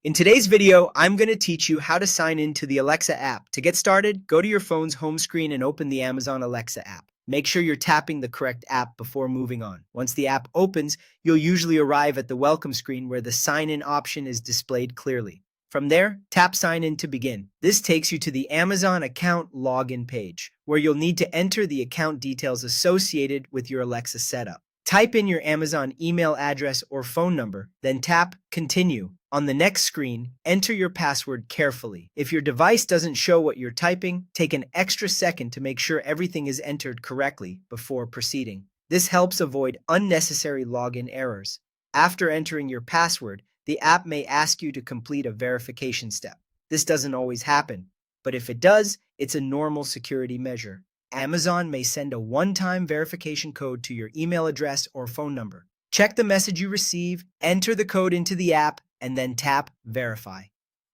In today's video, I'm going to teach you how to sign into the Alexa app. To get started, go to your phone's home screen and open the Amazon Alexa app. Make sure you're tapping the correct app before moving on. Once the app opens, you'll usually arrive at the welcome screen where the sign in option is displayed clearly. From there, tap sign in to begin. This takes you to the Amazon account login page, where you'll need to enter the account details associated with your Alexa setup. Type in your Amazon email address or phone number, then tap Continue. On the next screen, enter your password carefully. If your device doesn't show what you're typing, take an extra second to make sure everything is entered correctly before proceeding. This helps avoid unnecessary login errors. After entering your password, the app may ask you to complete a verification step. This doesn't always happen, but if it does, it's a normal security measure. Amazon may send a one-time verification code to your email address or phone number. Check the message you receive, enter the code into the app, and then tap Verify.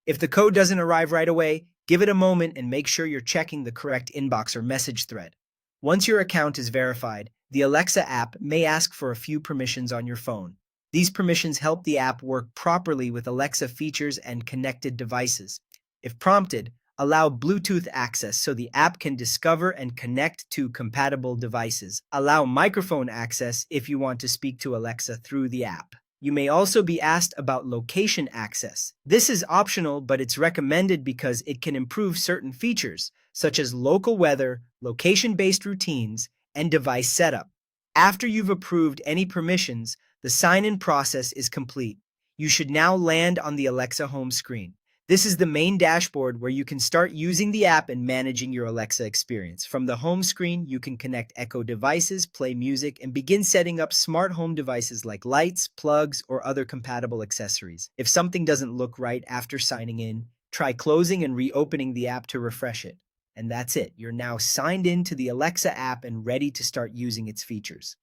If the code doesn't arrive right away, give it a moment and make sure you're checking the correct inbox or message thread. Once your account is verified, the Alexa app may ask for a few permissions on your phone. These permissions help the app work properly with Alexa features and connected devices. If prompted, allow Bluetooth access so the app can discover and connect to compatible devices. Allow microphone access if you want to speak to Alexa through the app. You may also be asked about location access. This is optional, but it's recommended because it can improve certain features, such as local weather, location-based routines, and device setup. After you've approved any permissions, the sign-in process is complete. You should now land on the Alexa home screen. This is the main dashboard where you can start using the app and managing your Alexa experience. From the home screen, you can connect Echo devices, play music, and begin setting up smart home devices like lights, plugs, or other compatible accessories. If something doesn't look right after signing in, try closing and reopening the app to refresh it. And that's it. You're now signed in to the Alexa app and ready to start using its features.